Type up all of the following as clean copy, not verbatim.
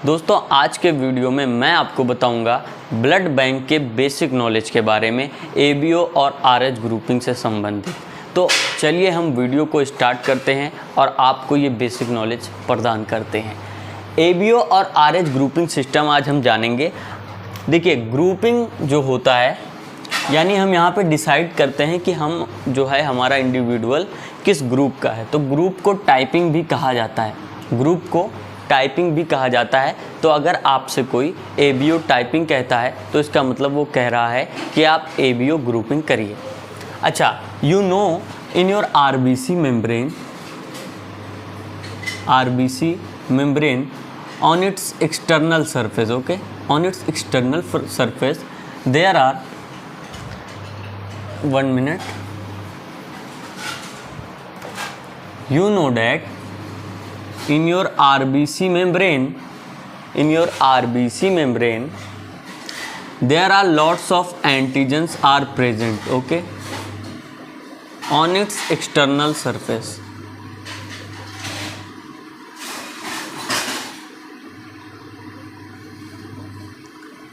दोस्तों आज के वीडियो में मैं आपको बताऊंगा ब्लड बैंक के बेसिक नॉलेज के बारे में एबीओ और आरएच ग्रुपिंग से संबंधित। तो चलिए हम वीडियो को स्टार्ट करते हैं और आपको ये बेसिक नॉलेज प्रदान करते हैं। एबीओ और आरएच ग्रुपिंग सिस्टम आज हम जानेंगे। देखिए, ग्रुपिंग जो होता है यानी हम यहाँ पे डिसाइड करते हैं कि हम जो है हमारा इंडिविजुअल किस ग्रुप का है। तो ग्रुप को टाइपिंग भी कहा जाता है, ग्रुप को टाइपिंग भी कहा जाता है। तो अगर आपसे कोई एबीओ टाइपिंग कहता है तो इसका मतलब वो कह रहा है कि आप एबीओ ग्रुपिंग करिए। अच्छा, you know in your RBC membrane on its external surface, okay, on its external surface there are 1 minute, you know that in your RBC membrane there are lots of antigens are present, okay, on its external surface.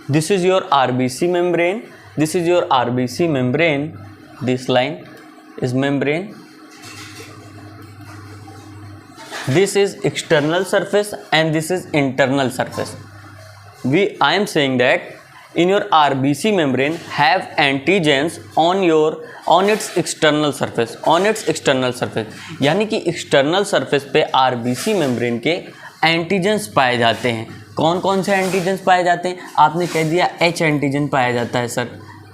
This is your RBC membrane. This is your RBC membrane. This line is membrane. This is external surface and this is internal surface. I am saying that in your RBC membrane have antigens on its external surface. On its external surface. यानी कि external surface पे RBC membrane के antigens पाए जाते हैं। कौन कौन से एंटीजेंस पाए जाते हैं? आपने कह दिया एच एंटीजन पाया जाता है। सर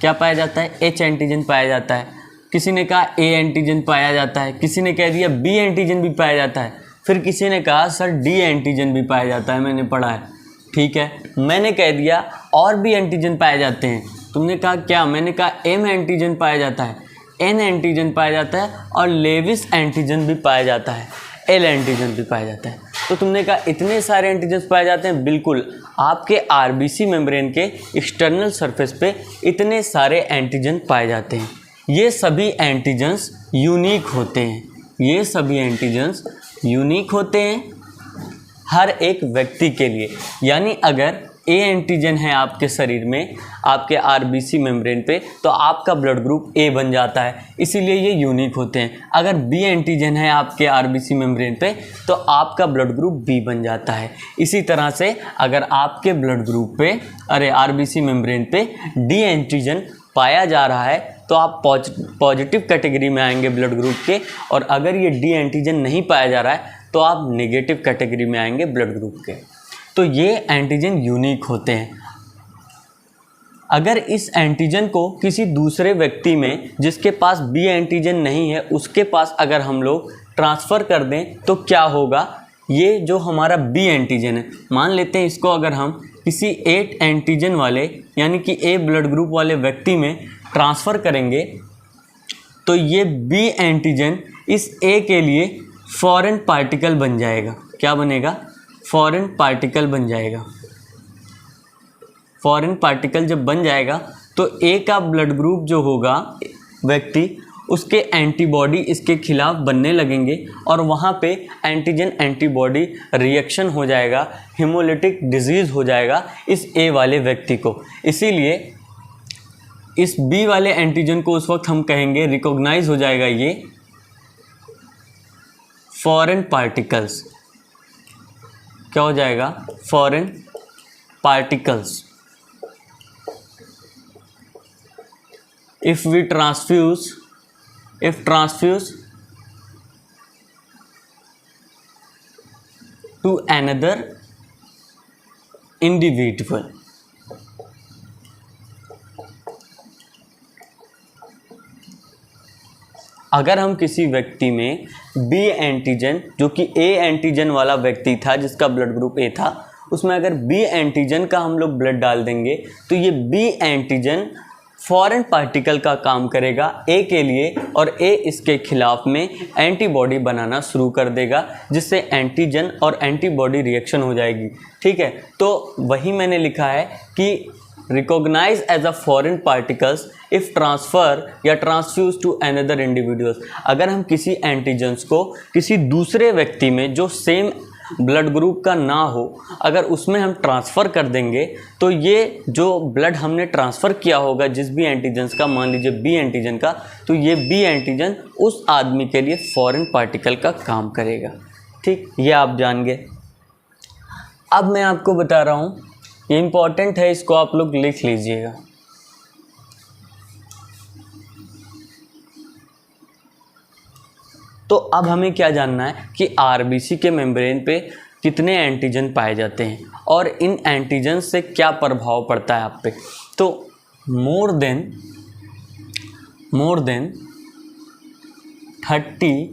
क्या पाया जाता है? एच एंटीजन पाया जाता है। किसी ने कहा ए एंटीजन पाया जाता है, किसी ने कह दिया बी एंटीजन भी पाया जाता है, फिर किसी ने कहा सर डी एंटीजन भी पाया जाता है, मैंने पढ़ा है। ठीक है, मैंने कह दिया और भी एंटीजन पाए जाते हैं। तुमने कहा क्या? मैंने कहा एम एंटीजन पाया जाता है, एन एंटीजन पाया जाता है और लेविस एंटीजन भी पाया जाता है, एल एंटीजन भी पाया जाता है। तो तुमने कहा इतने सारे एंटीजेंस पाए जाते हैं। बिल्कुल, आपके आरबीसी मेम्ब्रेन के एक्सटर्नल सरफेस पे इतने सारे एंटीजन पाए जाते हैं। ये सभी एंटीजेंस यूनिक होते हैं, ये सभी एंटीजेंस यूनिक होते हैं हर एक व्यक्ति के लिए। यानी अगर ए एंटीजन है आपके शरीर में, आपके आरबीसी मेम्ब्रेन पे, तो आपका ब्लड ग्रुप ए बन जाता है, इसीलिए ये यूनिक होते हैं। अगर बी एंटीजन है आपके आरबीसी मेम्ब्रेन पे तो आपका ब्लड ग्रुप बी बन जाता है। इसी तरह से अगर आपके ब्लड ग्रुप पे आरबीसी मेम्ब्रेन पे डी एंटीजन पाया जा रहा है तो आप पॉजिटिव कैटेगरी में आएंगे ब्लड ग्रुप के, और अगर ये डी एंटीजन नहीं पाया जा रहा है तो आप नेगेटिव कैटेगरी में आएंगे ब्लड ग्रुप के। तो ये एंटीजन यूनिक होते हैं। अगर इस एंटीजन को किसी दूसरे व्यक्ति में जिसके पास बी एंटीजन नहीं है उसके पास अगर हम लोग ट्रांसफ़र कर दें तो क्या होगा? ये जो हमारा बी एंटीजन है, मान लेते हैं इसको अगर हम किसी ए एंटीजन वाले यानी कि ए ब्लड ग्रुप वाले व्यक्ति में ट्रांसफ़र करेंगे तो ये बी एंटीजन इस ए के लिए फॉरेन पार्टिकल बन जाएगा। क्या बनेगा? फॉरेन पार्टिकल बन जाएगा। फॉरेन पार्टिकल जब बन जाएगा तो ए का ब्लड ग्रुप जो होगा व्यक्ति, उसके एंटीबॉडी इसके खिलाफ बनने लगेंगे और वहाँ पे एंटीजन एंटीबॉडी रिएक्शन हो जाएगा, हेमोलिटिक डिजीज़ हो जाएगा इस ए वाले व्यक्ति को। इसीलिए इस बी वाले एंटीजन को उस वक्त हम कहेंगे, रिकॉग्नाइज हो जाएगा ये फॉरेन पार्टिकल्स। क्या हो जाएगा? Foreign particles. If transfuse to another individual. अगर हम किसी व्यक्ति में बी एंटीजन, जो कि ए एंटीजन वाला व्यक्ति था जिसका ब्लड ग्रुप ए था, उसमें अगर बी एंटीजन का हम लोग ब्लड डाल देंगे तो ये बी एंटीजन फॉरेन पार्टिकल का काम करेगा ए के लिए और ए इसके खिलाफ में एंटीबॉडी बनाना शुरू कर देगा, जिससे एंटीजन और एंटीबॉडी रिएक्शन हो जाएगी। ठीक है, तो वही मैंने लिखा है कि recognise as a foreign particles if transfer या ट्रांसफ्यूज टू अनदर इंडिविजुअल्स। अगर हम किसी एंटीजेंस को किसी दूसरे व्यक्ति में जो सेम ब्लड ग्रुप का ना हो, अगर उसमें हम ट्रांसफ़र कर देंगे तो ये जो ब्लड हमने ट्रांसफ़र किया होगा जिस भी एंटीजन्स का, मान लीजिए बी एंटीजन का, तो ये बी एंटीजन उस आदमी के लिए फॉरेन पार्टिकल का काम करेगा। ठीक, ये आप जान गए। अब मैं आपको बता रहा हूँ, ये इम्पॉर्टेंट है, इसको आप लोग लिख लीजिएगा। तो अब हमें क्या जानना है कि आरबीसी के मेम्ब्रेन पे कितने एंटीजन पाए जाते हैं और इन एंटीजन से क्या प्रभाव पड़ता है आप पे। तो मोर देन 30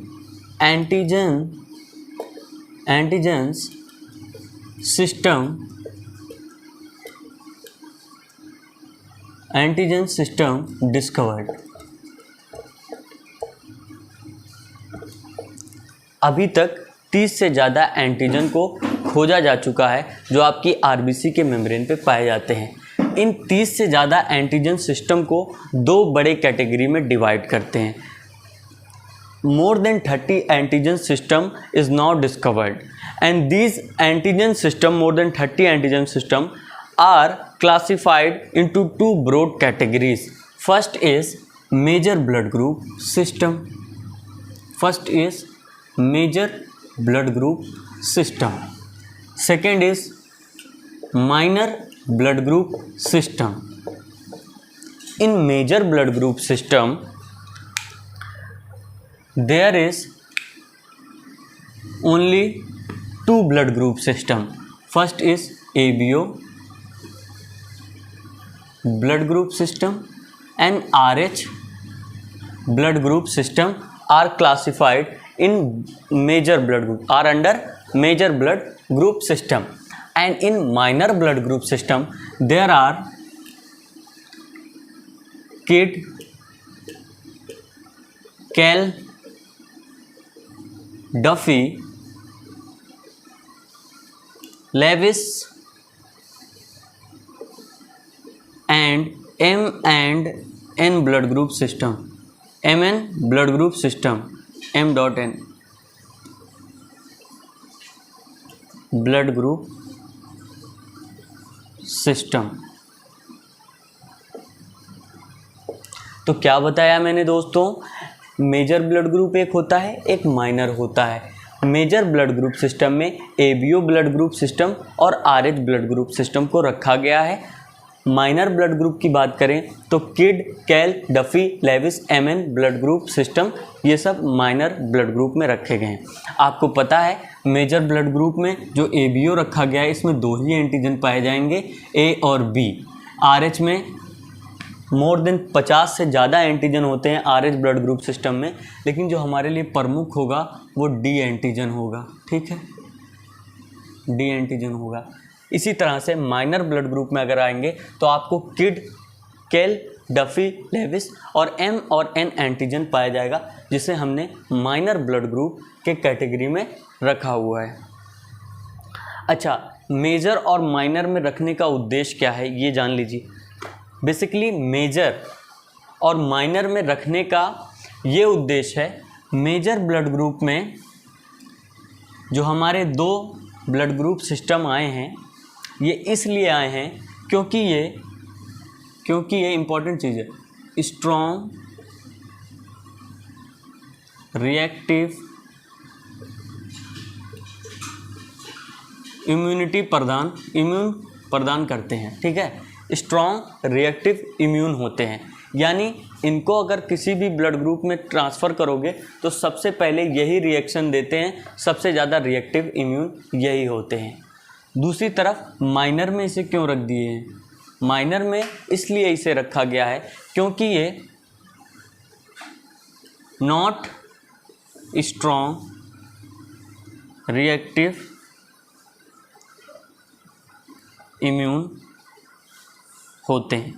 एंटीजन्स सिस्टम डिस्कवर्ड। अभी तक 30 से ज़्यादा एंटीजन को खोजा जा चुका है जो आपकी आरबीसी के मेम्ब्रेन पे पाए जाते हैं। इन 30 से ज़्यादा एंटीजन सिस्टम को दो बड़े कैटेगरी में डिवाइड करते हैं। More than 30 antigen system is now discovered and these antigen system, more than 30 antigen system are classified into 2 broad categories. First is major blood group system, second is minor blood group system. In major blood group system there is only 2 blood group system. First is ABO blood group system and RH blood group system are classified in major blood group, are under major blood group system. And in minor blood group system there are KID, Cal, Duffy, Lewis and M and N blood group system. MN blood group system, M.N blood group system. तो क्या बताया मैंने दोस्तों, major blood group एक होता है, एक minor होता है। मेजर ब्लड ग्रुप सिस्टम में एबीओ ब्लड ग्रुप सिस्टम और आरएच ब्लड ग्रुप सिस्टम को रखा गया है। माइनर ब्लड ग्रुप की बात करें तो Kidd, Kell, Duffy, Lewis, MN blood group system, ये सब माइनर ब्लड ग्रुप में रखे गए हैं। आपको पता है मेजर ब्लड ग्रुप में जो एबीओ रखा गया है इसमें 2 ही एंटीजन पाए जाएंगे, ए और बी। आरएच में मोर देन 50 से ज़्यादा एंटीजन होते हैं आरएच ब्लड ग्रुप सिस्टम में, लेकिन जो हमारे लिए प्रमुख होगा वो डी एंटीजन होगा। ठीक है, डी एंटीजन होगा। इसी तरह से माइनर ब्लड ग्रुप में अगर आएंगे तो आपको किड, केल, डफी, लेविस और एम और एन एंटीजन पाया जाएगा, जिसे हमने माइनर ब्लड ग्रुप के कैटेगरी में रखा हुआ है। अच्छा, मेजर और माइनर में रखने का उद्देश्य क्या है ये जान लीजिए। बेसिकली मेजर और माइनर में रखने का ये उद्देश्य है, मेजर ब्लड ग्रुप में जो हमारे 2 ब्लड ग्रुप सिस्टम आए हैं ये इसलिए आए हैं क्योंकि ये इम्पॉर्टेंट चीज़ है, स्ट्रॉन्ग रिएक्टिव इम्यून प्रदान करते हैं। ठीक है, स्ट्रॉन्ग रिएक्टिव इम्यून होते हैं, यानी इनको अगर किसी भी ब्लड ग्रुप में ट्रांसफ़र करोगे तो सबसे पहले यही रिएक्शन देते हैं, सबसे ज़्यादा रिएक्टिव इम्यून यही होते हैं। दूसरी तरफ माइनर में इसे क्यों रख दिए हैं? माइनर में इसलिए इसे रखा गया है क्योंकि ये नॉट स्ट्रॉन्ग रिएक्टिव इम्यून होते हैं,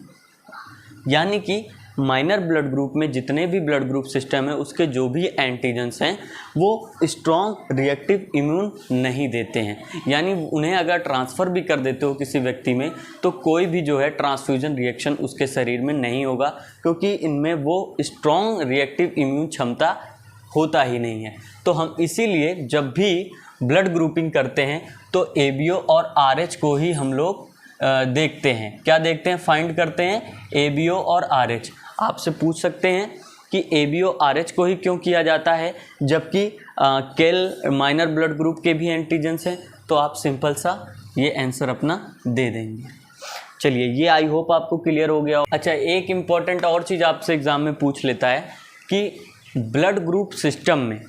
यानी कि माइनर ब्लड ग्रुप में जितने भी ब्लड ग्रुप सिस्टम है उसके जो भी एंटीजन्स हैं वो स्ट्रॉन्ग रिएक्टिव इम्यून नहीं देते हैं, यानी उन्हें अगर ट्रांसफ़र भी कर देते हो किसी व्यक्ति में तो कोई भी जो है ट्रांसफ्यूजन रिएक्शन उसके शरीर में नहीं होगा, क्योंकि इनमें वो स्ट्रॉन्ग रिएक्टिव इम्यून क्षमता होता ही नहीं है। तो हम इसीलिए जब भी ब्लड ग्रुपिंग करते हैं तो ABO और RH को ही हम लोग देखते हैं। क्या देखते हैं? फाइंड करते हैं ABO और RH। आपसे पूछ सकते हैं कि ABO RH को ही क्यों किया जाता है जबकि केल माइनर ब्लड ग्रुप के भी एंटीजेंस हैं, तो आप सिंपल सा ये आंसर अपना दे देंगे। चलिए, ये आई होप आपको क्लियर हो गया हो। अच्छा, एक इम्पॉर्टेंट और चीज़ आपसे एग्जाम में पूछ लेता है कि ब्लड ग्रुप सिस्टम में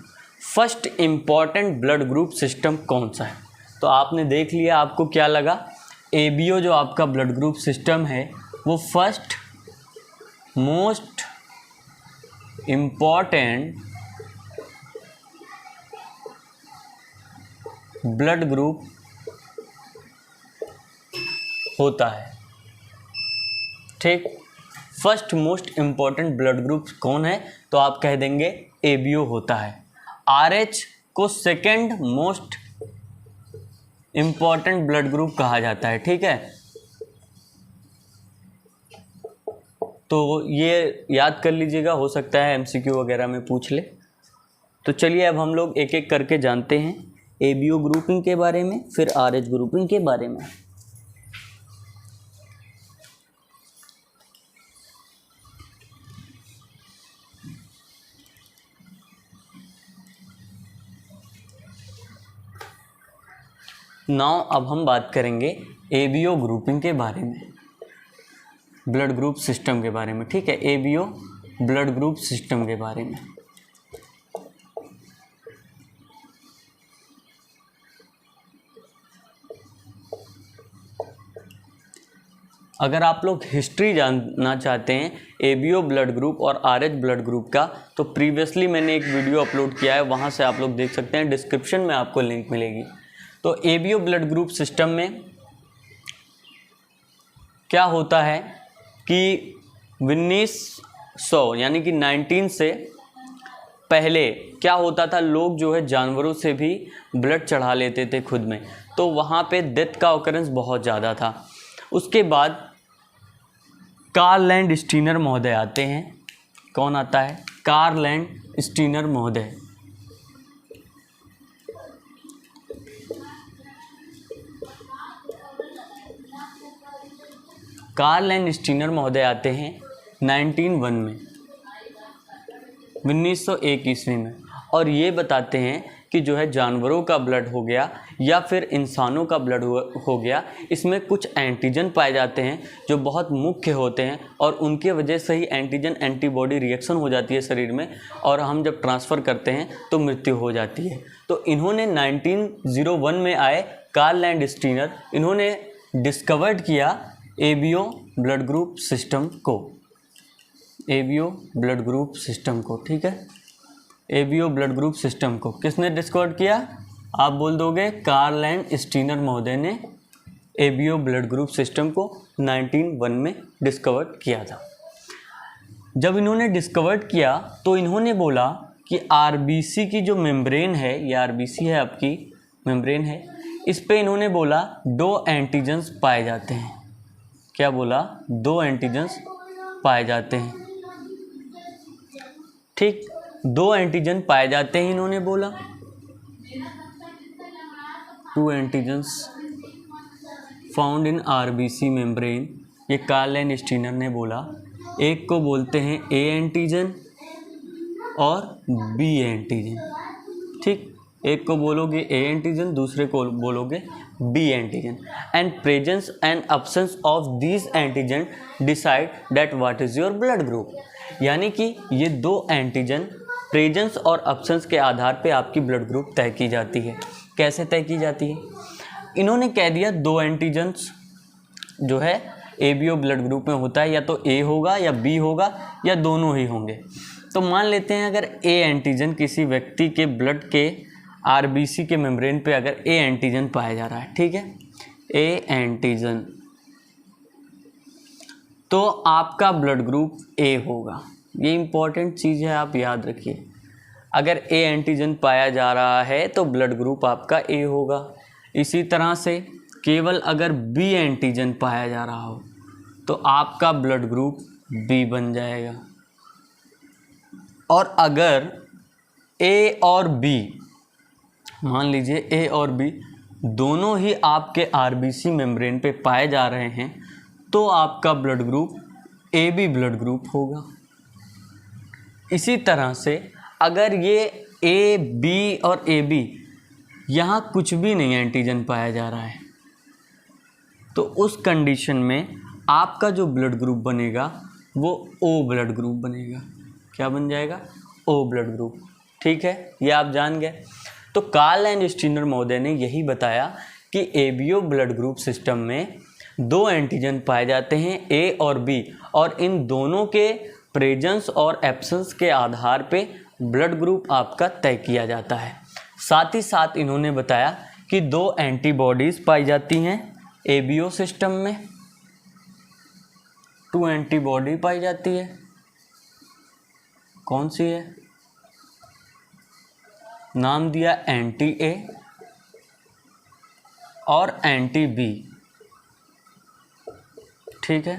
first important blood group system कौन सा है? तो आपने देख लिया, आपको क्या लगा? ABO जो आपका ब्लड ग्रुप सिस्टम है वो first most important blood group होता है। ठीक, first most important blood group कौन है? तो आप कह देंगे ABO होता है। RH को second most important blood group कहा जाता है। ठीक है, तो ये याद कर लीजिएगा, हो सकता है MCQ वगैरह में पूछ ले। तो चलिए अब हम लोग एक एक करके जानते हैं ABO ग्रुपिंग के बारे में, फिर RH ग्रुपिंग के बारे में। नाउ अब हम बात करेंगे ABO ग्रुपिंग के बारे में, ब्लड ग्रुप सिस्टम के बारे में। ठीक है, ABO ब्लड ग्रुप सिस्टम के बारे में। अगर आप लोग हिस्ट्री जानना चाहते हैं ABO ब्लड ग्रुप और RH ब्लड ग्रुप का, तो प्रीवियसली मैंने एक वीडियो अपलोड किया है, वहाँ से आप लोग देख सकते हैं, डिस्क्रिप्शन में आपको लिंक मिलेगी। तो ABO ब्लड ग्रुप सिस्टम में क्या होता है कि 1900 यानी कि 19 से पहले क्या होता था, लोग जो है जानवरों से भी ब्लड चढ़ा लेते थे खुद में, तो वहाँ पे डेथ का ऑकरेंस बहुत ज़्यादा था। उसके बाद कार्ल एंड स्टीनर महोदय आते हैं। कौन आता है? कार्ल एंड स्टीनर महोदय। कार्ल एंड स्टीनर महोदय आते हैं 1901 में, 1901 ईस्वी में, और ये बताते हैं कि जो है जानवरों का ब्लड हो गया या फिर इंसानों का ब्लड हो गया, इसमें कुछ एंटीजन पाए जाते हैं जो बहुत मुख्य होते हैं और उनके वजह से ही एंटीजन एंटीबॉडी रिएक्शन हो जाती है शरीर में, और हम जब ट्रांसफ़र करते हैं तो मृत्यु हो जाती है। तो इन्होंने 1901 में आए कार्ल एंड स्टीनर, इन्होंने डिस्कवर्ड किया ABO ब्लड ग्रुप सिस्टम को, ABO ब्लड ग्रुप सिस्टम को। ठीक है, ABO ब्लड ग्रुप सिस्टम को किसने डिस्कवर किया? आप बोल दोगे कार्ल एंड स्टीनर महोदय ने ABO ब्लड ग्रुप सिस्टम को 1901 में डिस्कवर किया था। जब इन्होंने डिस्कवर किया तो इन्होंने बोला कि RBC की जो मेम्ब्रेन है, ये RBC है आपकी मेम्ब्रेन है, इस पे इन्होंने बोला 2 एंटीजन्स पाए जाते हैं। क्या बोला? 2 एंटीजन्स पाए जाते हैं। ठीक, 2 एंटीजन पाए जाते हैं, इन्होंने बोला 2 antigens found in RBC membrane. ये कार्ल एंड स्टीनर ने बोला, एक को बोलते हैं A एंटीजन और B एंटीजन। ठीक, एक को बोलोगे A एंटीजन, दूसरे को बोलोगे B antigen, and presence and absence of this antigen decide that what is your blood group. यानी कि ये 2 एंटीजन प्रेजेंस और अब्सेंस के आधार पे आपकी ब्लड ग्रुप तय की जाती है। कैसे तय की जाती है? इन्होंने कह दिया 2 एंटीजन्स जो है ABO ब्लड ग्रुप में होता है, या तो A होगा या B होगा या दोनों ही होंगे। तो मान लेते हैं अगर A एंटीजन किसी व्यक्ति के ब्लड के RBC के मेम्ब्रेन पे अगर A एंटीजन पाया जा रहा है, ठीक है, A एंटीजन, तो आपका ब्लड ग्रुप A होगा। ये इंपॉर्टेंट चीज़ है, आप याद रखिए। अगर A एंटीजन पाया जा रहा है तो ब्लड ग्रुप आपका A होगा। इसी तरह से केवल अगर B एंटीजन पाया जा रहा हो तो आपका ब्लड ग्रुप B बन जाएगा। और अगर A और B मान लीजिए ए और बी दोनों ही आपके आरबीसी मेम्ब्रेन पे पाए जा रहे हैं, तो आपका blood group A B blood group होगा। इसी तरह से अगर ये ए बी और ए बी यहाँ कुछ भी नहीं एंटीजन पाया जा रहा है, तो उस कंडीशन में आपका जो ब्लड ग्रुप बनेगा वो ओ ब्लड ग्रुप बनेगा। क्या बन जाएगा? O blood group. ठीक है, ये आप जान गए। तो कार्ल एंड स्टीनर महोदय ने यही बताया कि एबीओ ब्लड ग्रुप सिस्टम में दो एंटीजन पाए जाते हैं, ए और बी, और इन दोनों के प्रेजेंस और एब्सेंस के आधार पे ब्लड ग्रुप आपका तय किया जाता है। साथ ही साथ इन्होंने बताया कि दो एंटीबॉडीज़ पाई जाती हैं एबीओ सिस्टम में, 2 एंटीबॉडी पाई जाती है। कौन सी है? नाम दिया एंटी ए और एंटी बी। ठीक है,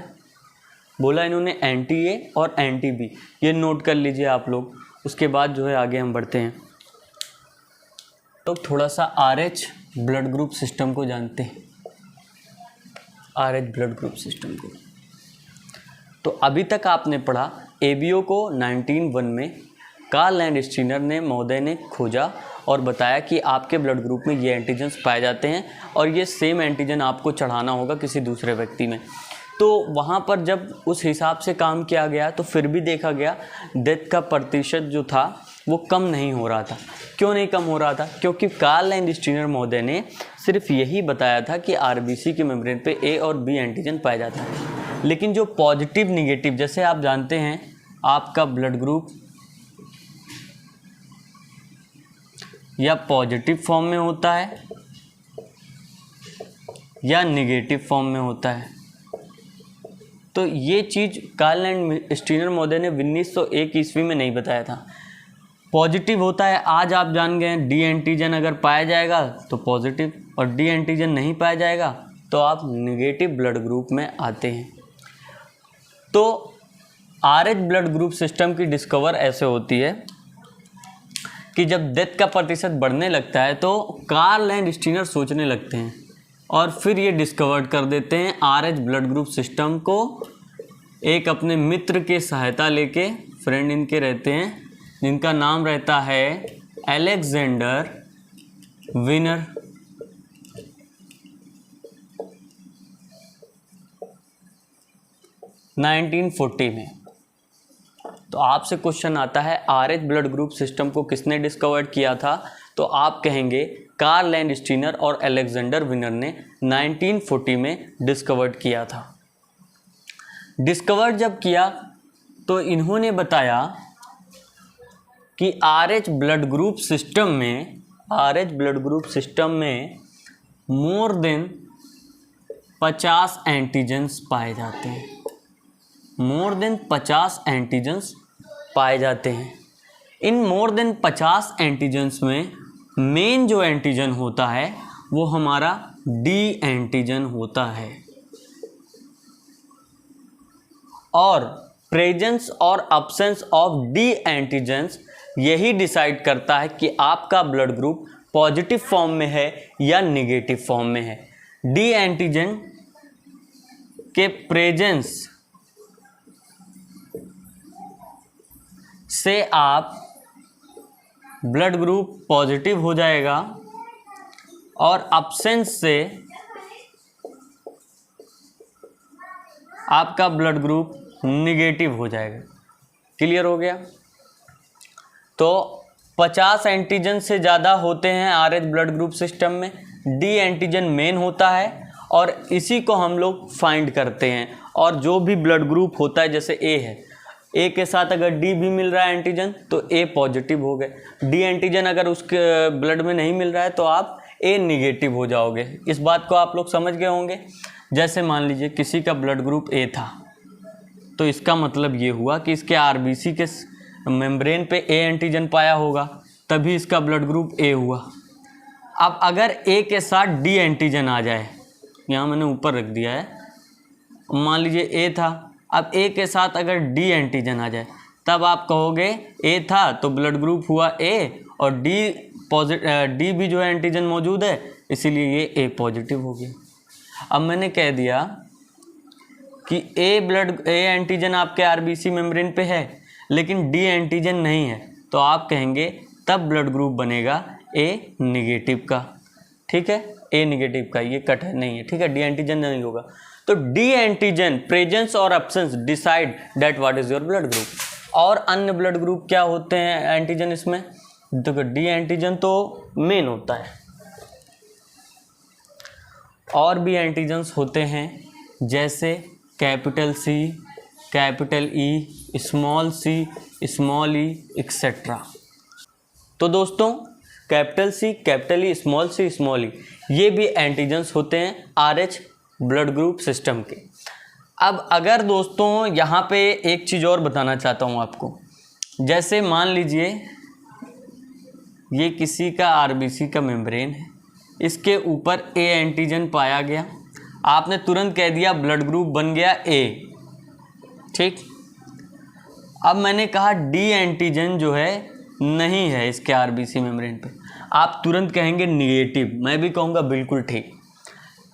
बोला इन्होंने एंटी ए और एंटी बी, ये नोट कर लीजिए आप लोग। उसके बाद जो है आगे हम बढ़ते हैं। तो थोड़ा सा आरएच ब्लड ग्रुप सिस्टम को जानते हैं, आरएच ब्लड ग्रुप सिस्टम को। तो अभी तक आपने पढ़ा एबीओ को 1901 में कार्ल एंड स्टीनर ने महोदय ने खोजा और बताया कि आपके ब्लड ग्रुप में ये एंटीजन्स पाए जाते हैं और ये सेम एंटीजन आपको चढ़ाना होगा किसी दूसरे व्यक्ति में। तो वहाँ पर जब उस हिसाब से काम किया गया तो फिर भी देखा गया डेथ का प्रतिशत जो था वो कम नहीं हो रहा था। क्यों नहीं कम हो रहा था? क्योंकि कार्ल एंड स्टीनर महोदय ने सिर्फ यही बताया था कि आरबीसी के मेम्ब्रेन पे ए और बी एंटीजन पाया जाता है, लेकिन जो पॉजिटिव निगेटिव, जैसे आप जानते हैं आपका ब्लड ग्रुप या पॉजिटिव फॉर्म में होता है या निगेटिव फॉर्म में होता है। तो ये चीज़ कार्ल एंड स्टीनर महोदय ने 1901 ईस्वी में नहीं बताया था। पॉजिटिव होता है, आज आप जान गए डी एंटीजन अगर पाया जाएगा तो पॉजिटिव, और डी एंटीजन नहीं पाया जाएगा तो आप निगेटिव ब्लड ग्रुप में आते हैं। तो आरएच ब्लड ग्रुप सिस्टम की डिस्कवर ऐसे होती है कि जब डेथ का प्रतिशत बढ़ने लगता है तो कार्ल एंड स्टीनर सोचने लगते हैं और फिर ये डिस्कवर कर देते हैं आरएच ब्लड ग्रुप सिस्टम को, एक अपने मित्र के सहायता लेके, फ्रेंड इनके रहते हैं जिनका नाम रहता है अलेक्जेंडर विनर। नाइनटीन 1940 में। तो आपसे क्वेश्चन आता है आरएच ब्लड ग्रुप सिस्टम को किसने डिस्कवर किया था? तो आप कहेंगे कार्ल एंड स्टीनर और अलेक्जेंडर विनर ने 1940 में डिस्कवर्ड किया था। डिस्कवर जब किया तो इन्होंने बताया कि आरएच ब्लड ग्रुप सिस्टम में मोर देन 50 एंटीजन्स पाए जाते हैं। मोर देन 50 एंटीजन्स पाए जाते हैं। इन मोर देन 50 एंटीजन्स में मेन जो एंटीजन होता है वो हमारा डी एंटीजन होता है, और प्रेजेंस और अब्सेंस ऑफ डी एंटीजन्स यही डिसाइड करता है कि आपका ब्लड ग्रुप पॉजिटिव फॉर्म में है या निगेटिव फॉर्म में है। डी एंटीजन के प्रेजेंस से आप ब्लड ग्रुप पॉजिटिव हो जाएगा और अब्सेंस से आपका ब्लड ग्रुप निगेटिव हो जाएगा। क्लियर हो गया? तो 50 एंटीजन से ज़्यादा होते हैं आरएच ब्लड ग्रुप सिस्टम में। डी एंटीजन मेन होता है और इसी को हम लोग फाइंड करते हैं, और जो भी ब्लड ग्रुप होता है, जैसे ए है, ए के साथ अगर डी भी मिल रहा है एंटीजन तो ए पॉजिटिव हो गए। डी एंटीजन अगर उसके ब्लड में नहीं मिल रहा है तो आप ए निगेटिव हो जाओगे। इस बात को आप लोग समझ गए होंगे। जैसे मान लीजिए किसी का ब्लड ग्रुप ए था, तो इसका मतलब ये हुआ कि इसके आरबीसी के मेम्ब्रेन पे ए एंटीजन पाया होगा, तभी इसका ब्लड ग्रुप ए हुआ। अब अगर ए के साथ डी एंटीजन आ जाए, यहाँ मैंने ऊपर रख दिया है, मान लीजिए ए था, अब ए के साथ अगर डी एंटीजन आ जाए, तब आप कहोगे ए था तो ब्लड ग्रुप हुआ ए और डी डी भी जो है एंटीजन मौजूद है, इसीलिए ये ए पॉजिटिव हो गया। अब मैंने कह दिया कि ए एंटीजन आपके आरबीसी मेम्ब्रेन पे है लेकिन डी एंटीजन नहीं है, तो आप कहेंगे तब ब्लड ग्रुप बनेगा ए निगेटिव का। ठीक है, ए निगेटिव का, ये कट है नहीं है। ठीक है, डी एंटीजन नहीं होगा। तो डी एंटीजन प्रेजेंस और absence decide that what is your blood group. और अन्य ब्लड ग्रुप क्या होते हैं एंटीजन इसमें? देखो डी एंटीजन तो मेन होता है, और भी एंटीजन्स होते हैं जैसे capital C, capital E, small c, small e etcetera. तो दोस्तों capital C, capital E, small c, small e, ये भी एंटीजन्स होते हैं आरएच ब्लड ग्रुप सिस्टम के। अब अगर दोस्तों यहाँ पे एक चीज़ और बताना चाहता हूँ आपको, जैसे मान लीजिए ये किसी का आरबीसी का मेम्ब्रेन है, इसके ऊपर ए एंटीजन पाया गया, आपने तुरंत कह दिया ब्लड ग्रुप बन गया ए। ठीक, अब मैंने कहा डी एंटीजन जो है नहीं है इसके आरबीसी मेम्ब्रेन पे, आप तुरंत कहेंगे निगेटिव, मैं भी कहूँगा बिल्कुल ठीक।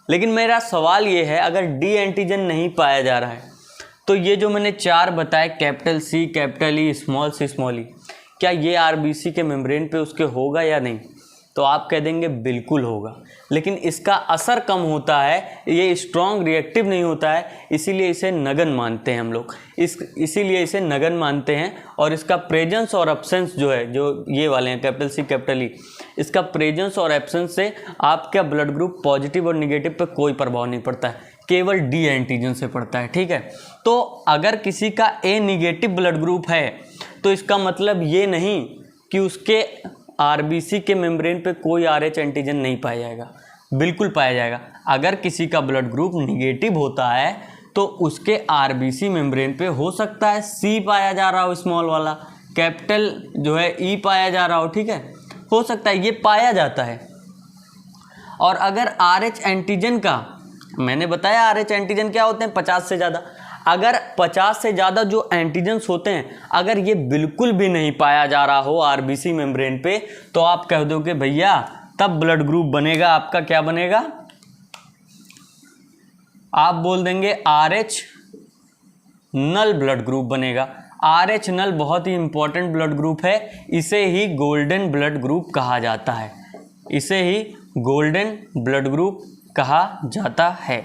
लेकिन मेरा सवाल ये है, अगर डी एंटीजन नहीं पाया जा रहा है तो ये जो मैंने चार बताए capital C, capital E, small c, small e, क्या ये आरबीसी के मेम्ब्रेन पे उसके होगा या नहीं? तो आप कह देंगे बिल्कुल होगा, लेकिन इसका असर कम होता है, ये स्ट्रॉन्ग रिएक्टिव नहीं होता है, इसीलिए इसे नगन मानते हैं हम लोग। इसीलिए इसे नगन मानते हैं। और इसका प्रेजेंस और एब्सेंस जो है, जो ये वाले हैं कैपिटल सी, कैपिटल ई, इसका प्रेजेंस और एब्सेंस से आपका ब्लड ग्रुप पॉजिटिव और निगेटिव पे कोई प्रभाव नहीं पड़ता है, केवल डी एंटीजन से पड़ता है। ठीक है, तो अगर किसी का ए निगेटिव ब्लड ग्रुप है तो इसका मतलब ये नहीं कि उसके आरबीसी के मेम्ब्रेन पे कोई आरएच एंटीजन नहीं पाया जाएगा, बिल्कुल पाया जाएगा। अगर किसी का ब्लड ग्रुप निगेटिव होता है तो उसके आरबीसी मेम्ब्रेन पे हो सकता है सी पाया जा रहा हो, स्मॉल वाला, कैपिटल जो है ई पाया जा रहा हो। ठीक है, हो सकता है, ये पाया जाता है। और अगर आरएच एंटीजन का, मैंने बताया आरएच एंटीजन क्या होते हैं, 50 से ज़्यादा, अगर 50 से ज़्यादा जो एंटीजन्स होते हैं अगर ये बिल्कुल भी नहीं पाया जा रहा हो आरबीसी मेम्ब्रेन पे, तो आप कह दोगे भैया तब ब्लड ग्रुप बनेगा आपका, क्या बनेगा? आप बोल देंगे आरएच नल ब्लड ग्रुप बनेगा। आरएच नल बहुत ही इंपॉर्टेंट ब्लड ग्रुप है, इसे ही गोल्डन ब्लड ग्रुप कहा जाता है, इसे ही गोल्डन ब्लड ग्रुप कहा जाता है।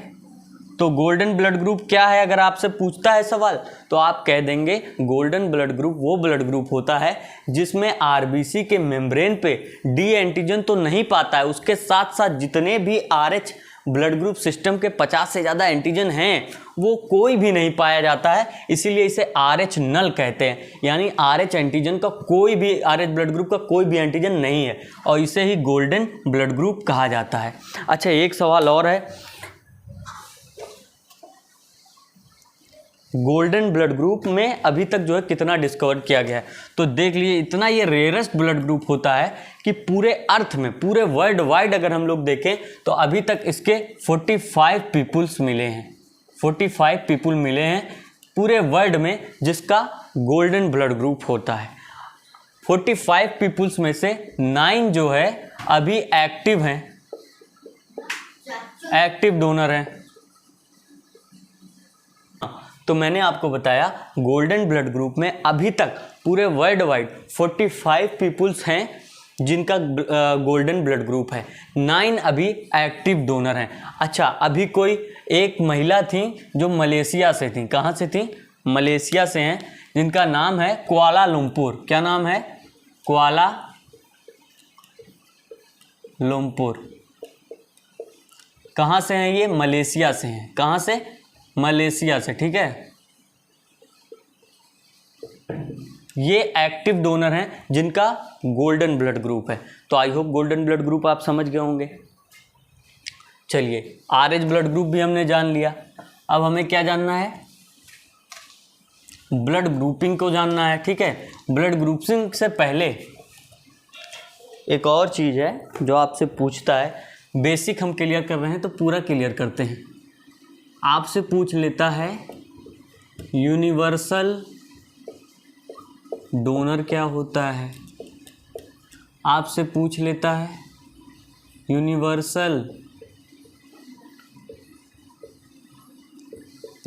तो गोल्डन ब्लड ग्रुप क्या है अगर आपसे पूछता है सवाल, तो आप कह देंगे गोल्डन ब्लड ग्रुप वो ब्लड ग्रुप होता है जिसमें आरबीसी के मेम्ब्रेन पे डी एंटीजन तो नहीं पाता है, उसके साथ साथ जितने भी आरएच ब्लड ग्रुप सिस्टम के 50 से ज़्यादा एंटीजन हैं वो कोई भी नहीं पाया जाता है, इसीलिए इसे आरएच नल कहते हैं। यानी आरएच एंटीजन का कोई भी, आरएच ब्लड ग्रुप का कोई भी एंटीजन नहीं है, और इसे ही गोल्डन ब्लड ग्रुप कहा जाता है। अच्छा, एक सवाल और है, गोल्डन ब्लड ग्रुप में अभी तक जो है कितना डिस्कवर किया गया है? तो देख लीजिए, इतना ये रेयरेस्ट ब्लड ग्रुप होता है कि पूरे अर्थ में, पूरे वर्ल्ड वाइड अगर हम लोग देखें तो अभी तक इसके 45 पीपुल्स मिले हैं, 45 पीपुल मिले हैं पूरे वर्ल्ड में जिसका गोल्डन ब्लड ग्रुप होता है। 45 पीपुल्स में से 9 जो है अभी एक्टिव हैं, एक्टिव डोनर हैं। तो मैंने आपको बताया गोल्डन ब्लड ग्रुप में अभी तक पूरे वर्ल्ड वाइड 45 पीपुल्स हैं जिनका गोल्डन ब्लड ग्रुप है, 9 अभी एक्टिव डोनर हैं। अच्छा, अभी कोई एक महिला थी जो मलेशिया से थी, कहाँ से थी? मलेशिया से हैं, जिनका नाम है कुआला लुम्पुर। क्या नाम है? कुआला लुम्पुर। कहाँ से हैं ये? मलेशिया से हैं। कहाँ से? मलेशिया से। ठीक है, ये एक्टिव डोनर हैं जिनका गोल्डन ब्लड ग्रुप है। तो I hope golden blood group आप समझ गए होंगे। चलिए, आरएच ब्लड ग्रुप भी हमने जान लिया, अब हमें क्या जानना है? ब्लड ग्रुपिंग को जानना है। ठीक है, ब्लड ग्रुपिंग से पहले एक और चीज़ है जो आपसे पूछता है, बेसिक हम क्लियर कर रहे हैं तो पूरा क्लियर करते हैं। आपसे पूछ लेता है यूनिवर्सल डोनर क्या होता है। आपसे पूछ लेता है यूनिवर्सल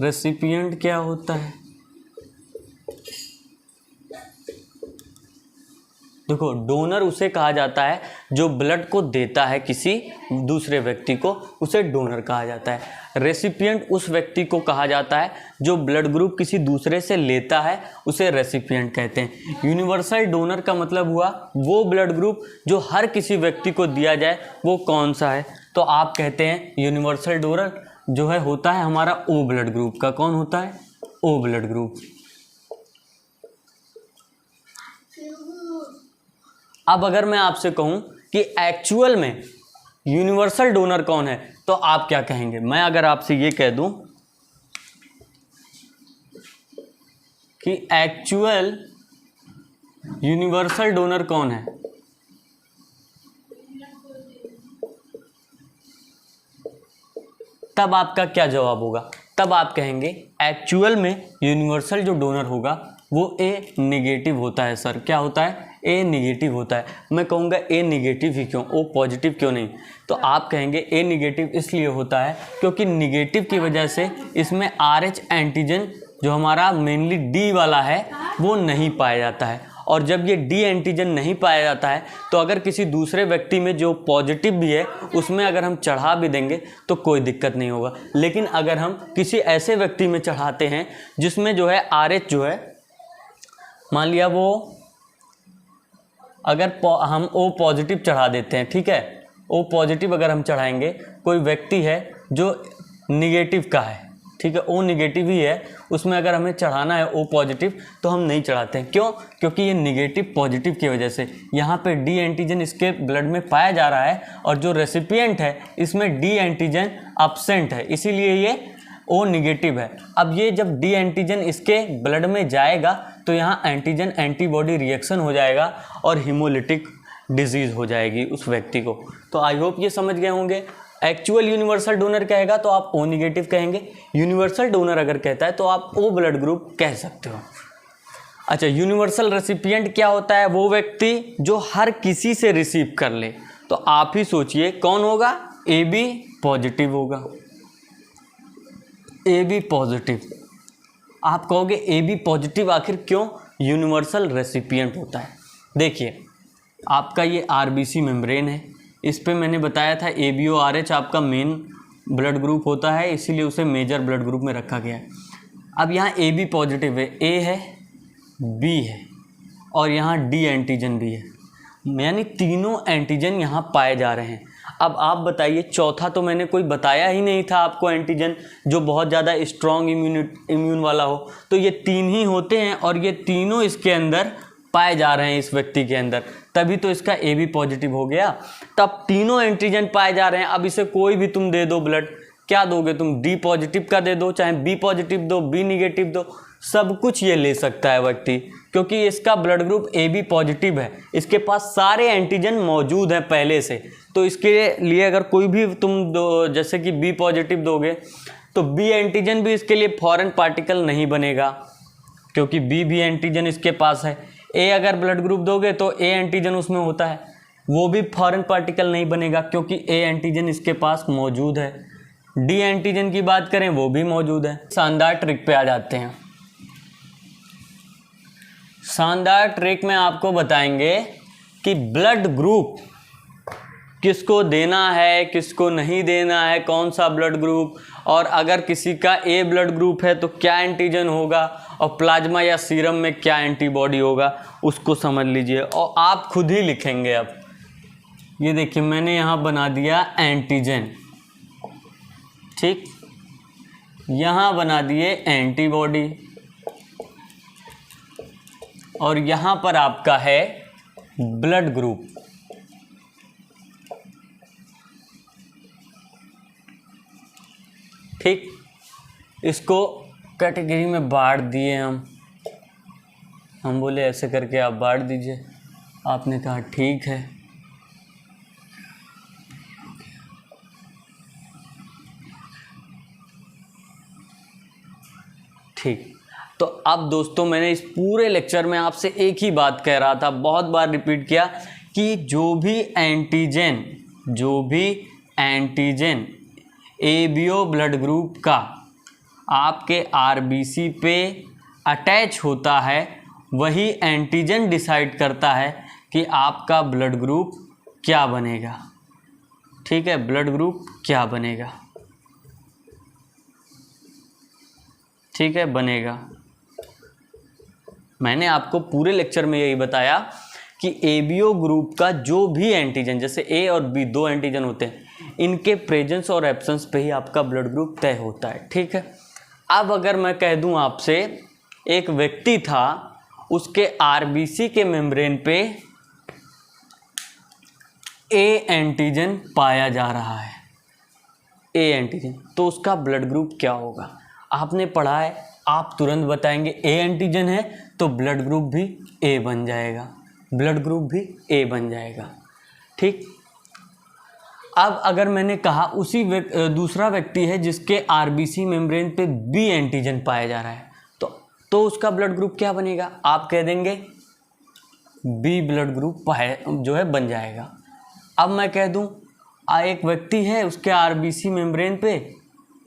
रेसिपिएंट क्या होता है। देखो, डोनर उसे कहा जाता है जो ब्लड को देता है किसी दूसरे व्यक्ति को, उसे डोनर कहा जाता है। रेसिपिएंट उस व्यक्ति को कहा जाता है जो ब्लड ग्रुप किसी दूसरे से लेता है, उसे रेसिपिएंट कहते हैं। यूनिवर्सल डोनर का मतलब हुआ वो ब्लड ग्रुप जो हर किसी व्यक्ति को दिया जाए, वो कौन सा है। तो आप कहते हैं यूनिवर्सल डोनर जो है होता है हमारा ओ ब्लड ग्रुप का। कौन होता है? O blood group. अब अगर मैं आपसे कहूं कि एक्चुअल में यूनिवर्सल डोनर कौन है, तो आप क्या कहेंगे? मैं अगर आपसे ये कह दूं कि एक्चुअल यूनिवर्सल डोनर कौन है, तब आपका क्या जवाब होगा? तब आप कहेंगे एक्चुअल में यूनिवर्सल जो डोनर होगा वो ए नेगेटिव होता है। सर क्या होता है? ए नेगेटिव होता है। मैं कहूँगा ए नेगेटिव ही क्यों, ओ पॉजिटिव क्यों नहीं? तो आप कहेंगे ए नेगेटिव इसलिए होता है क्योंकि नेगेटिव की वजह से इसमें RH एंटीजन जो हमारा मेनली डी वाला है वो नहीं पाया जाता है। और जब ये डी एंटीजन नहीं पाया जाता है तो अगर किसी दूसरे व्यक्ति में जो पॉजिटिव भी है उसमें अगर हम चढ़ा भी देंगे तो कोई दिक्कत नहीं होगा। लेकिन अगर हम किसी ऐसे व्यक्ति में चढ़ाते हैं जिसमें जो है RH जो है, मान लिया वो अगर हम O पॉजिटिव चढ़ा देते हैं, ठीक है, O पॉजिटिव अगर हम चढ़ाएंगे, कोई व्यक्ति है जो निगेटिव का है, ठीक है, O निगेटिव ही है, उसमें अगर हमें चढ़ाना है O पॉजिटिव तो हम नहीं चढ़ाते हैं। क्यों? क्योंकि ये निगेटिव पॉजिटिव की वजह से यहाँ पे डी एंटीजन इसके ब्लड में पाया जा रहा है और जो रेसिपिएंट है इसमें डी एंटीजन एब्सेंट है, इसीलिए ये O निगेटिव है। अब ये जब डी एंटीजन इसके ब्लड में जाएगा तो यहाँ एंटीजन एंटीबॉडी रिएक्शन हो जाएगा और हीमोलिटिक डिजीज़ हो जाएगी उस व्यक्ति को। तो आई होप ये समझ गए होंगे। एक्चुअल यूनिवर्सल डोनर कहेगा तो आप O निगेटिव कहेंगे, यूनिवर्सल डोनर अगर कहता है तो आप O ब्लड ग्रुप कह सकते हो। अच्छा, यूनिवर्सल रेसिपिएंट क्या होता है? वो व्यक्ति जो हर किसी से रिसीव कर ले। तो आप ही सोचिए कौन होगा? AB पॉजिटिव होगा। AB positive. आप कहोगे AB पॉजिटिव आखिर क्यों? यूनिवर्सल रेसिपिएंट होता है। देखिए, आपका ये RBC मेम्ब्रेन है, इस पे मैंने बताया था ABO-RH आपका मेन ब्लड ग्रुप होता है, इसीलिए उसे मेजर ब्लड ग्रुप में रखा गया है। अब यहाँ AB पॉजिटिव है, A है, B है और यहाँ D एंटीजन भी है, यानी तीनों एंटीजन यहाँ पाए जा रहे हैं। अब आप बताइए, चौथा तो मैंने कोई बताया ही नहीं था आपको एंटीजन जो बहुत ज़्यादा स्ट्रॉन्ग इम्यून वाला हो। तो ये तीन ही होते हैं और ये तीनों इसके अंदर पाए जा रहे हैं इस व्यक्ति के अंदर, तभी तो इसका AB पॉजिटिव हो गया। तब तीनों एंटीजन पाए जा रहे हैं। अब इसे कोई भी तुम दे दो ब्लड, क्या दोगे तुम? D पॉजिटिव का दे दो, चाहे B पॉजिटिव दो, B निगेटिव दो, सब कुछ ये ले सकता है व्यक्ति, क्योंकि इसका ब्लड ग्रुप AB पॉजिटिव है, इसके पास सारे एंटीजन मौजूद हैं पहले से। तो इसके लिए अगर कोई भी तुम दो, जैसे कि B पॉजिटिव दोगे, तो B एंटीजन भी इसके लिए फॉरेन पार्टिकल नहीं बनेगा, क्योंकि B भी एंटीजन इसके पास है। A अगर ब्लड ग्रुप दोगे तो A एंटीजन उसमें होता है, वो भी फॉरेन पार्टिकल नहीं बनेगा क्योंकि A एंटीजन इसके पास मौजूद है। D एंटीजन की बात करें, वो भी मौजूद है। शानदार ट्रिक पे आ जाते हैं। शानदार ट्रिक में आपको बताएंगे कि ब्लड ग्रुप किसको देना है, किसको नहीं देना है, कौन सा ब्लड ग्रुप, और अगर किसी का A ब्लड ग्रुप है तो क्या एंटीजन होगा और प्लाज्मा या सीरम में क्या एंटीबॉडी होगा, उसको समझ लीजिए और आप खुद ही लिखेंगे। अब ये देखिए, मैंने यहाँ बना दिया एंटीजन, ठीक, यहाँ बना दिए एंटीबॉडी और यहाँ पर आपका है ब्लड ग्रुप। ठीक, इसको कैटेगरी में बांट दिए हम बोले ऐसे करके आप बांट दीजिए, आपने कहा ठीक है। ठीक, तो अब दोस्तों मैंने इस पूरे लेक्चर में आपसे एक ही बात कह रहा था, बहुत बार रिपीट किया कि जो भी एंटीजन एबीओ ब्लड ग्रुप का आपके आरबीसी पे अटैच होता है, वही एंटीजन डिसाइड करता है कि आपका ब्लड ग्रुप क्या बनेगा। ठीक है, ब्लड ग्रुप क्या बनेगा, ठीक है, बनेगा। मैंने आपको पूरे लेक्चर में यही बताया कि एबीओ ग्रुप का जो भी एंटीजन, जैसे ए और बी दो एंटीजन होते हैं, इनके प्रेजेंस और एब्सेंस पे ही आपका ब्लड ग्रुप तय होता है। ठीक है, अब अगर मैं कह दूं आपसे, एक व्यक्ति था, उसके आरबीसी के मेम्ब्रेन पे ए एंटीजन पाया जा रहा है, ए एंटीजन, तो उसका ब्लड ग्रुप क्या होगा। आपने पढ़ा है, आप तुरंत बताएंगे ए एंटीजन है तो ब्लड ग्रुप भी ए बन जाएगा, ब्लड ग्रुप भी ए बन जाएगा। ठीक, अब अगर मैंने कहा उसी दूसरा व्यक्ति है जिसके आरबीसी मेम्ब्रेन पे बी एंटीजन पाया जा रहा है, तो उसका ब्लड ग्रुप क्या बनेगा। आप कह देंगे बी ब्लड ग्रुप जो है बन जाएगा। अब मैं कह दूं एक व्यक्ति है, उसके आरबीसी मेम्ब्रेन पे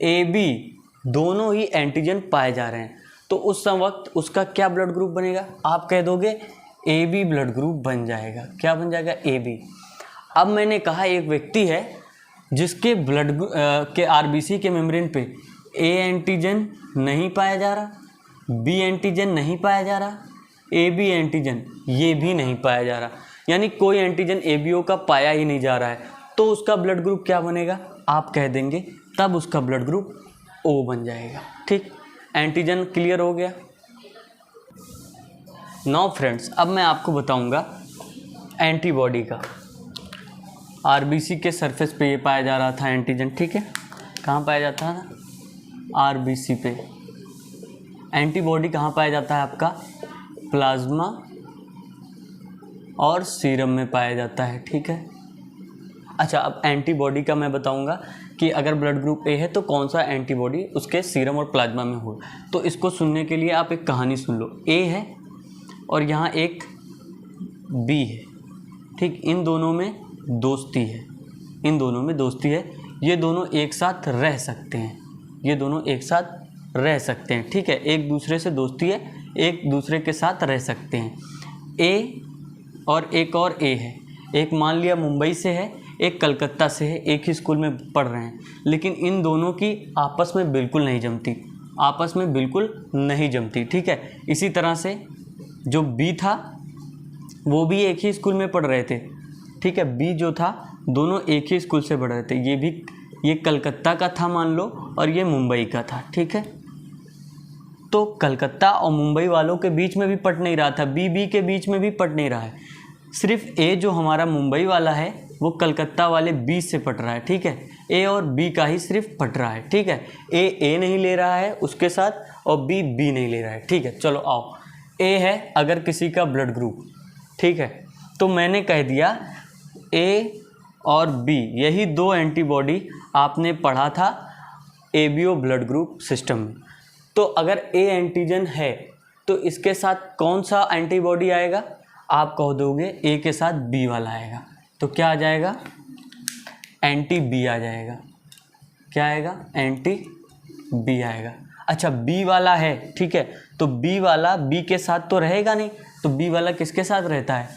ए बी दोनों ही एंटीजन पाए जा रहे हैं, तो उस वक्त उसका क्या ब्लड ग्रुप बनेगा। आप कह दोगे ए बी ब्लड ग्रुप बन जाएगा। क्या बन जाएगा, ए बी। अब मैंने कहा एक व्यक्ति है जिसके ब्लड के आरबीसी के मेम्ब्रेन पे ए एंटीजन नहीं पाया जा रहा, बी एंटीजन नहीं पाया जा रहा, ए बी एंटीजन ये भी नहीं पाया जा रहा, यानी कोई एंटीजन एबीओ का पाया ही नहीं जा रहा है, तो उसका ब्लड ग्रुप क्या बनेगा। आप कह देंगे तब उसका ब्लड ग्रुप ओ बन जाएगा। ठीक, एंटीजन क्लियर हो गया। नाउ फ्रेंड्स, अब मैं आपको बताऊंगा एंटीबॉडी का। आरबीसी के सरफेस पे ये पाया जा रहा था एंटीजन। ठीक है, कहाँ पाया जाता है, आरबीसी पे। एंटीबॉडी कहाँ पाया जाता है आपका, प्लाज्मा और सीरम में पाया जाता है। ठीक है, अच्छा, अब एंटीबॉडी का मैं बताऊंगा कि अगर ब्लड ग्रुप ए है तो कौन सा एंटीबॉडी उसके सीरम और प्लाज्मा में हो। तो इसको सुनने के लिए आप एक कहानी सुन लो। ए है और यहाँ एक बी है। ठीक, इन दोनों में दोस्ती है, इन दोनों में दोस्ती है, ये दोनों एक साथ रह सकते हैं, ये दोनों एक साथ रह सकते हैं। ठीक है, एक दूसरे से दोस्ती है, एक दूसरे के साथ रह सकते हैं। ए और एक और ए है, एक मान लिया मुंबई से है, एक कलकत्ता से है, एक ही स्कूल में पढ़ रहे हैं, लेकिन इन दोनों की आपस में बिल्कुल नहीं जमती, आपस में बिल्कुल नहीं जमती। ठीक है, इसी तरह से जो बी था वो भी एक ही स्कूल में पढ़ रहे थे। ठीक है, बी जो था दोनों एक ही स्कूल से पढ़ रहे थे, ये कलकत्ता का था मान लो और ये मुंबई का था। ठीक है, तो कलकत्ता और मुंबई वालों के बीच में भी पट नहीं रहा था, बी के बीच में भी पट नहीं रहा है, सिर्फ ए जो हमारा मुंबई वाला है वो कलकत्ता वाले बी से पट रहा है। ठीक है, ए और बी का ही सिर्फ पट रहा है। ठीक है, ए नहीं ले रहा है उसके साथ और बी नहीं ले रहा है। ठीक है, चलो आओ, ए है अगर किसी का ब्लड ग्रुप, ठीक है, तो मैंने कह दिया ए और बी यही दो एंटीबॉडी आपने पढ़ा था एबीओ ब्लड ग्रुप सिस्टम में। तो अगर ए एंटीजन है तो इसके साथ कौन सा एंटीबॉडी आएगा, आप कह दोगे ए के साथ बी वाला आएगा, तो क्या आ जाएगा, एंटी बी आ जाएगा। क्या आएगा, एंटी बी आएगा। अच्छा, बी वाला है, ठीक है, तो बी वाला बी के साथ तो रहेगा नहीं, तो बी वाला किसके साथ रहता है,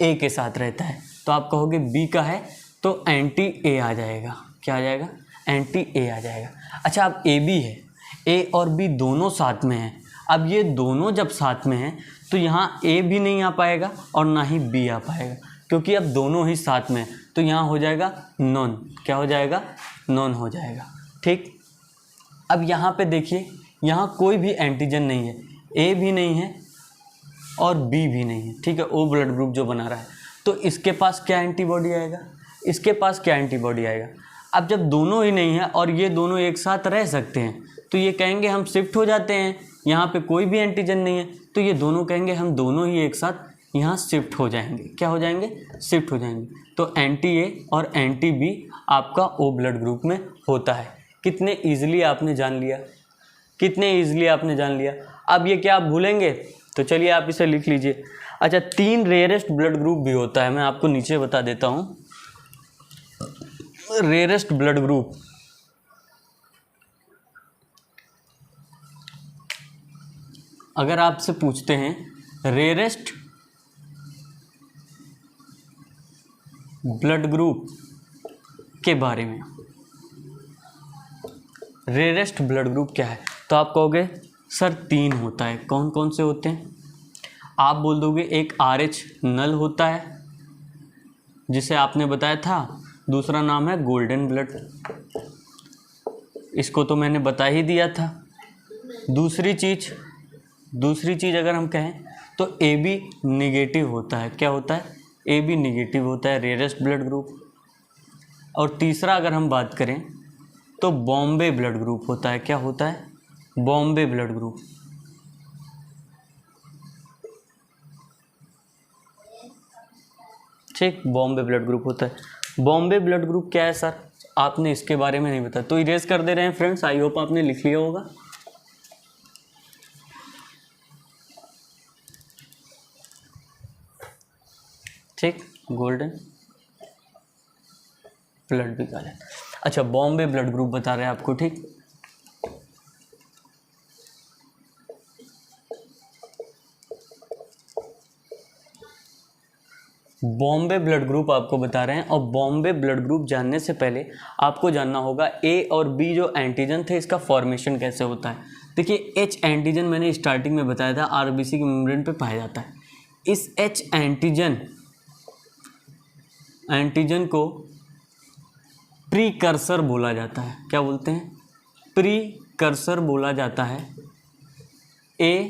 ए के साथ रहता है, तो आप कहोगे बी का है तो एंटी ए आ जाएगा। क्या आ जाएगा, एंटी ए आ जाएगा। अच्छा, अब ए बी है, ए और बी दोनों साथ में हैं, अब ये दोनों जब साथ में हैं तो यहाँ ए भी नहीं आ पाएगा और ना ही बी आ पाएगा, क्योंकि अब दोनों ही साथ में हैं, तो यहाँ हो जाएगा नॉन। क्या हो जाएगा, नॉन हो जाएगा। ठीक, अब यहाँ पे देखिए, यहाँ कोई भी एंटीजन नहीं है, ए भी नहीं है और बी भी नहीं है। ठीक है, ओ ब्लड ग्रुप जो बना रहा है, तो इसके पास क्या एंटीबॉडी आएगा, इसके पास क्या एंटीबॉडी आएगा। अब जब दोनों ही नहीं है और ये दोनों एक साथ रह सकते हैं तो ये कहेंगे हम शिफ्ट हो जाते हैं, यहाँ पे कोई भी एंटीजन नहीं है, तो ये दोनों कहेंगे हम दोनों ही एक साथ यहाँ शिफ्ट हो जाएंगे। क्या हो जाएंगे, शिफ्ट हो जाएंगे। तो एंटी ए और एंटी बी आपका ओ ब्लड ग्रुप में होता है। कितने ईजिली आपने जान लिया, कितने ईजिली आपने जान लिया। अब ये क्या आप भूलेंगे तो चलिए आप इसे लिख लीजिए। अच्छा, 3 रेयरेस्ट ब्लड ग्रुप भी होता है, मैं आपको नीचे बता देता हूँ। रेयरेस्ट ब्लड ग्रुप, अगर आपसे पूछते हैं रेयरेस्ट ब्लड ग्रुप के बारे में, रेयरेस्ट ब्लड ग्रुप क्या है, तो आप कहोगे सर 3 होता है। कौन कौन से होते हैं? आप बोल दोगे एक RH नल होता है जिसे आपने बताया था, दूसरा नाम है गोल्डन ब्लड, इसको तो मैंने बता ही दिया था। दूसरी चीज़ अगर हम कहें तो AB निगेटिव होता है। क्या होता है? AB निगेटिव होता है, रेयरेस्ट ब्लड ग्रुप। और तीसरा अगर हम बात करें तो बॉम्बे ब्लड ग्रुप होता है। क्या होता है? Bombay blood group. ठीक, बॉम्बे ब्लड ग्रुप होता है। बॉम्बे ब्लड ग्रुप क्या है सर? आपने इसके बारे में नहीं बताया, तो इरेज कर दे रहे हैं फ्रेंड्स। आई होप आपने लिख लिया होगा। ठीक, गोल्डन ब्लड भी कहा जाता है। अच्छा, बॉम्बे ब्लड ग्रुप बता रहे हैं आपको। ठीक, बॉम्बे ब्लड ग्रुप आपको बता रहे हैं। और बॉम्बे ब्लड ग्रुप जानने से पहले आपको जानना होगा A और B जो एंटीजन थे, इसका फॉर्मेशन कैसे होता है। देखिए, H एंटीजन मैंने स्टार्टिंग में बताया था, RBC की मेम्ब्रेन पे पाया जाता है। इस H एंटीजन को प्रीकर्सर बोला जाता है। क्या बोलते हैं? प्रीकर्सर बोला जाता है A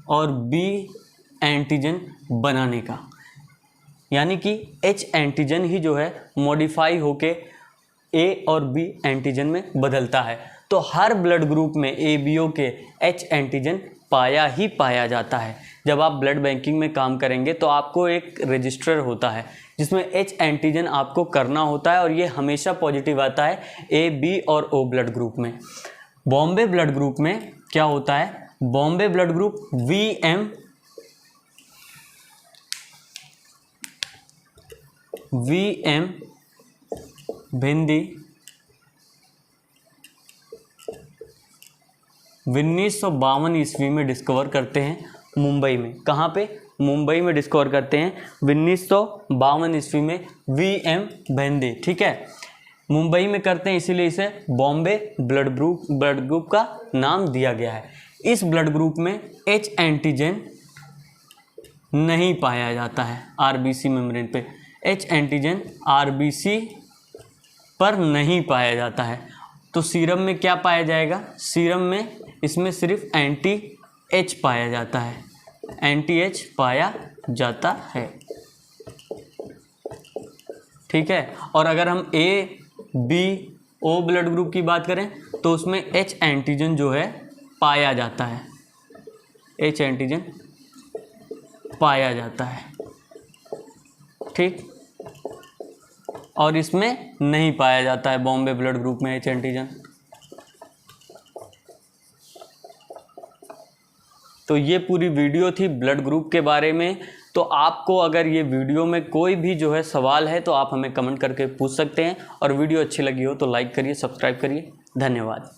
और B एंटीजन बनाने का। यानी कि H एंटीजन ही जो है मॉडिफाई होके A और B एंटीजन में बदलता है। तो हर ब्लड ग्रुप में ABO के H एंटीजन पाया ही पाया जाता है। जब आप ब्लड बैंकिंग में काम करेंगे तो आपको एक रजिस्टर होता है जिसमें H एंटीजन आपको करना होता है, और ये हमेशा पॉजिटिव आता है A, B और O ब्लड ग्रुप में। बॉम्बे ब्लड ग्रुप में क्या होता है? बॉम्बे ब्लड ग्रुप VM भिंदी 1952 ईस्वी में डिस्कवर करते हैं मुंबई में। कहाँ पे? मुंबई में डिस्कवर करते हैं 1952 ईस्वी में VM भिंदी। ठीक है, मुंबई में करते हैं, इसीलिए इसे बॉम्बे ब्लड ग्रुप का नाम दिया गया है। इस ब्लड ग्रुप में H एंटीजन नहीं पाया जाता है RBC मेम्ब्रेन पे। H एंटीजन RBC पर नहीं पाया जाता है। तो सीरम में क्या पाया जाएगा? सीरम में इसमें सिर्फ एंटी H पाया जाता है, एंटी H पाया जाता है। ठीक है, और अगर हम A, B, O blood group की बात करें तो उसमें H एंटीजन जो है पाया जाता है, H एंटीजन पाया जाता है। ठीक, और इसमें नहीं पाया जाता है बॉम्बे ब्लड ग्रुप में H एंटीजन। तो ये पूरी वीडियो थी ब्लड ग्रुप के बारे में। तो आपको अगर ये वीडियो में कोई भी जो है सवाल है तो आप हमें कमेंट करके पूछ सकते हैं, और वीडियो अच्छी लगी हो तो लाइक करिए, सब्सक्राइब करिए। धन्यवाद।